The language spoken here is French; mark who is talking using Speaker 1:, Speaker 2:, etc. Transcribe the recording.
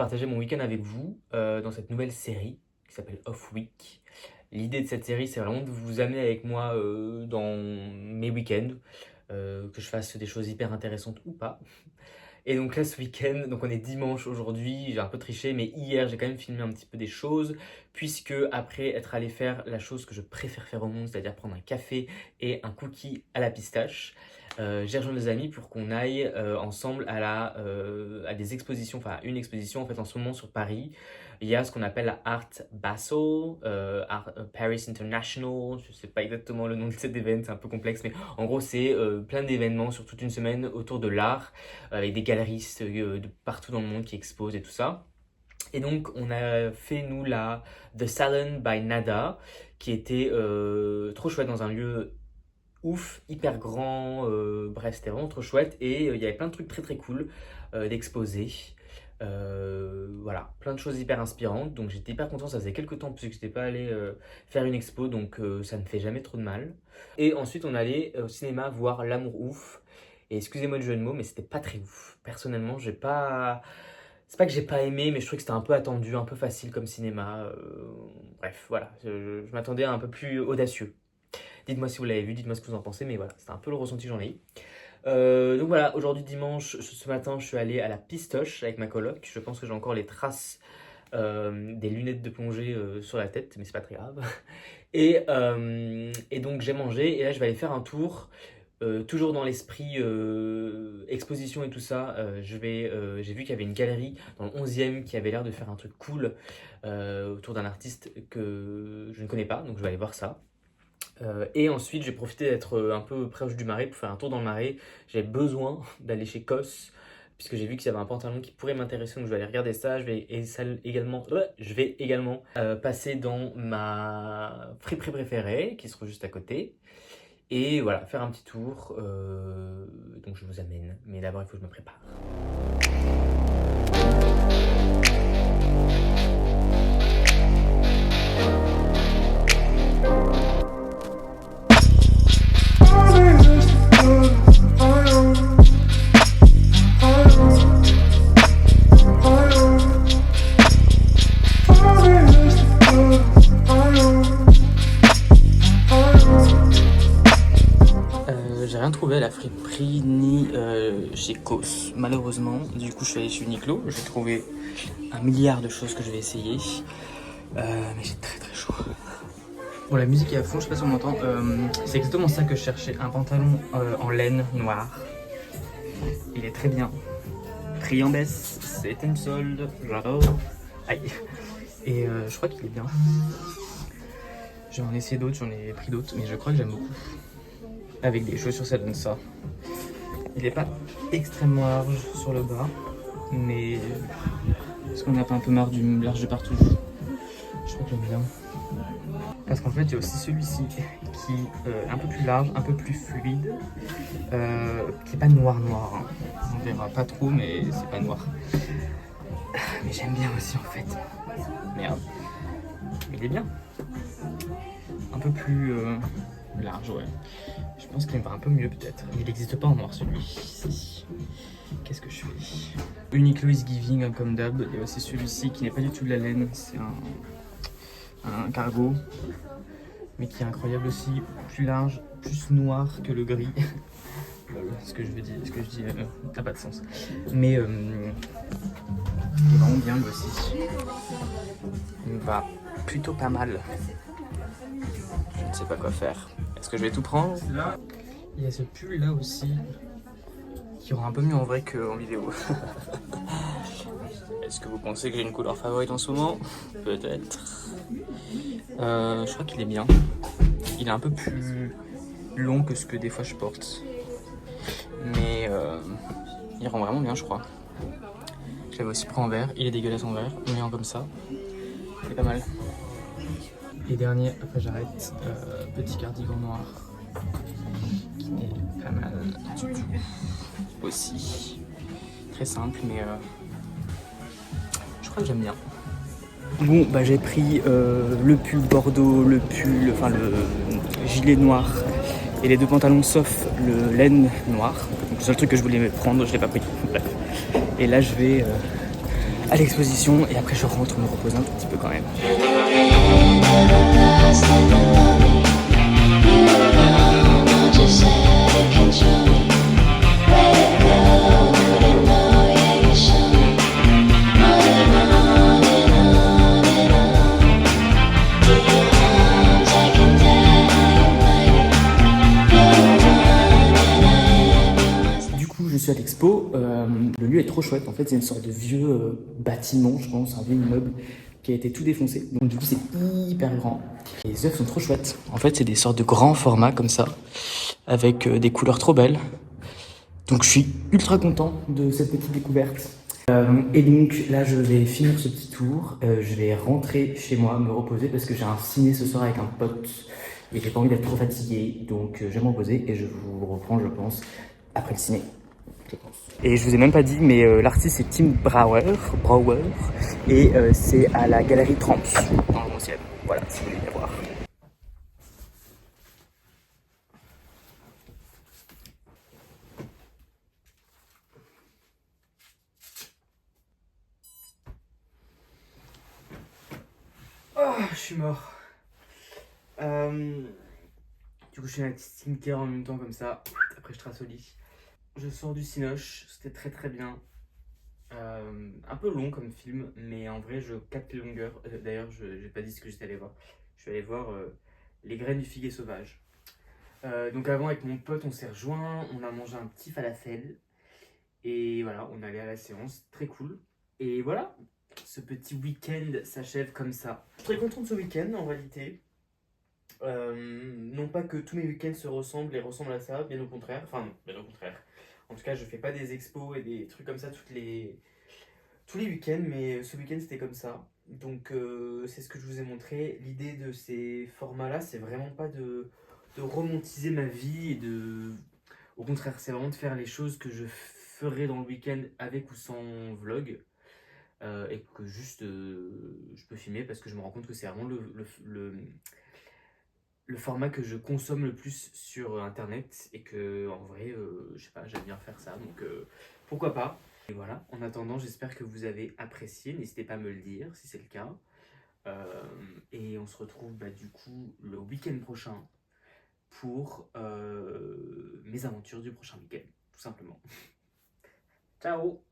Speaker 1: partager mon week-end avec vous dans cette nouvelle série qui s'appelle Off Week. L'idée de cette série, c'est vraiment de vous amener avec moi dans mes week-ends, que je fasse des choses hyper intéressantes ou pas. Et donc là, ce week-end, donc on est dimanche aujourd'hui, j'ai un peu triché, mais hier, j'ai quand même filmé un petit peu des choses, puisque après être allé faire la chose que je préfère faire au monde, c'est-à-dire prendre un café et un cookie à la pistache, j'ai rejoint des amis pour qu'on aille ensemble à des expositions, enfin à une exposition en fait en ce moment sur Paris. Il y a ce qu'on appelle la Art Basel, Paris International, je ne sais pas exactement le nom de cet événement, c'est un peu complexe, mais en gros c'est plein d'événements sur toute une semaine autour de l'art, avec des galeristes de partout dans le monde qui exposent et tout ça. Et donc on a fait nous la The Salon by Nada, qui était trop chouette dans un lieu ouf, hyper grand, bref c'était vraiment trop chouette et il y avait plein de trucs très très cool d'exposer. Voilà, plein de choses hyper inspirantes, donc j'étais hyper content, ça faisait quelques temps parce que j'étais pas allé faire une expo, donc ça ne fait jamais trop de mal. Et ensuite on allait au cinéma voir L'Amour ouf, et excusez-moi le jeu de mots, mais c'était pas très ouf. Personnellement, j'ai pas... C'est pas que j'ai pas aimé, mais je trouvais que c'était un peu attendu, un peu facile comme cinéma. Bref, voilà, je m'attendais à un peu plus audacieux. Dites-moi si vous l'avez vu, dites-moi ce que vous en pensez, mais voilà, c'était un peu le ressenti que j'en ai eu. Donc voilà, aujourd'hui dimanche, ce matin, je suis allé à la Pistoche avec ma coloc. Je pense que j'ai encore les traces des lunettes de plongée sur la tête, mais c'est pas très grave. Et donc j'ai mangé, et là je vais aller faire un tour. Toujours dans l'esprit exposition et tout ça, j'ai vu qu'il y avait une galerie dans le 11e qui avait l'air de faire un truc cool autour d'un artiste que je ne connais pas, donc je vais aller voir ça. Et ensuite, j'ai profité d'être un peu proche du Marais pour faire un tour dans le Marais. J'avais besoin d'aller chez COS, puisque j'ai vu qu'il y avait un pantalon qui pourrait m'intéresser, donc je vais aller regarder ça. Je vais également passer dans ma friperie préférée, qui se trouve juste à côté. Et voilà, faire un petit tour. Donc je vous amène, mais d'abord il faut que je me prépare. J'ai rien trouvé à la friperie ni chez COS, malheureusement. Du coup, je suis allé chez Uniqlo. J'ai trouvé un milliard de choses que je vais essayer. Mais j'ai très très chaud. Bon, la musique est à fond, je sais pas si on m'entend. C'est exactement ça que je cherchais, un pantalon en laine noir. Il est très bien. Prix en baisse, c'est une solde, j'adore. Aïe. Et je crois qu'il est bien. J'en ai essayé d'autres, j'en ai pris d'autres, mais je crois que j'aime beaucoup. Avec des chaussures, ça donne ça. Il est pas extrêmement large sur le bas, mais est-ce qu'on n'a pas un peu marre du large de partout? Je crois que j'aime bien. Parce qu'en fait, il y a aussi celui-ci qui est un peu plus large, un peu plus fluide, qui est pas noir. Hein. On verra pas trop, mais c'est pas noir. Mais j'aime bien aussi en fait. Merde. Mais il est bien. Un peu plus large, ouais. Je pense qu'il me va un peu mieux peut-être. Il n'existe pas en noir celui-ci. Qu'est-ce que je fais? Uniqlo is giving, hein, comme d'hab. Il y a aussi celui-ci qui n'est pas du tout de la laine. C'est un cargo. Mais qui est incroyable aussi. Plus large, plus noir que le gris. Ce que je dis n'a pas de sens. Mais il est vraiment bien lui aussi. Il me va plutôt pas mal. Je ne sais pas quoi faire. Est-ce que je vais tout prendre? Il y a ce pull là aussi qui aura un peu mieux en vrai qu'en vidéo. Est-ce que vous pensez que j'ai une couleur favorite en ce moment? Peut-être. Je crois qu'il est bien. Il est un peu plus long que ce que des fois je porte. Mais il rend vraiment bien, je crois. Je l'avais aussi pris en vert. Il est dégueulasse en vert, mais en comme ça, c'est pas mal. Et dernier, après j'arrête, petit cardigan noir qui est pas mal du tout aussi. Très simple, mais je crois que j'aime bien. Bon, bah j'ai pris le pull bordeaux, le gilet noir et les deux pantalons sauf le laine noir. Donc, c'est le seul truc que je voulais prendre, je l'ai pas pris. Bref. Et là je vais à l'exposition et après je rentre me reposer un tout petit peu quand même. Du coup, je suis à l'expo. Le lieu est trop chouette. En fait, c'est une sorte de vieux bâtiment, je pense, un vieux immeuble qui a été tout défoncé. Donc, du coup, c'est hyper grand. Les œuvres sont trop chouettes. En fait, c'est des sortes de grands formats comme ça, avec des couleurs trop belles. Donc, je suis ultra content de cette petite découverte. Et donc, là, je vais finir ce petit tour. Je vais rentrer chez moi, me reposer parce que j'ai un ciné ce soir avec un pote et j'ai pas envie d'être trop fatigué. Donc, je vais me reposer et je vous reprends, je pense, après le ciné. Et je vous ai même pas dit, mais l'artiste c'est Tim Brouwer et c'est à la Galerie 30 dans le 11e. Voilà, si vous voulez venir voir. Oh, je suis mort. Du coup, je fais ma petite skincare en même temps comme ça. Après, je trace au lit. Je sors du Cinoche, c'était très très bien. Un peu long comme film, mais en vrai, je capte les longueurs. D'ailleurs, je n'ai pas dit ce que j'étais allé voir. Je suis allé voir Les graines du figuier sauvage. Donc avant, avec mon pote, on s'est rejoint, on a mangé un petit falafel. Et voilà, on est allé à la séance, très cool. Et voilà, ce petit week-end s'achève comme ça. Je suis très content de ce week-end en réalité. Non pas que tous mes week-ends se ressemblent et ressemblent à ça, bien au contraire. Enfin, non, bien au contraire. En tout cas, je fais pas des expos et des trucs comme ça tous les week-ends, mais ce week-end c'était comme ça. Donc c'est ce que je vous ai montré. L'idée de ces formats-là, c'est vraiment pas de romantiser ma vie et de... Au contraire, c'est vraiment de faire les choses que je ferai dans le week-end avec ou sans vlog. Et que juste je peux filmer parce que je me rends compte que c'est vraiment le format que je consomme le plus sur internet et que en vrai, je sais pas, j'aime bien faire ça, donc pourquoi pas. Et voilà, en attendant, j'espère que vous avez apprécié, n'hésitez pas à me le dire si c'est le cas. Euh, et on se retrouve bah, du coup le week-end prochain pour mes aventures du prochain week-end, tout simplement. Ciao!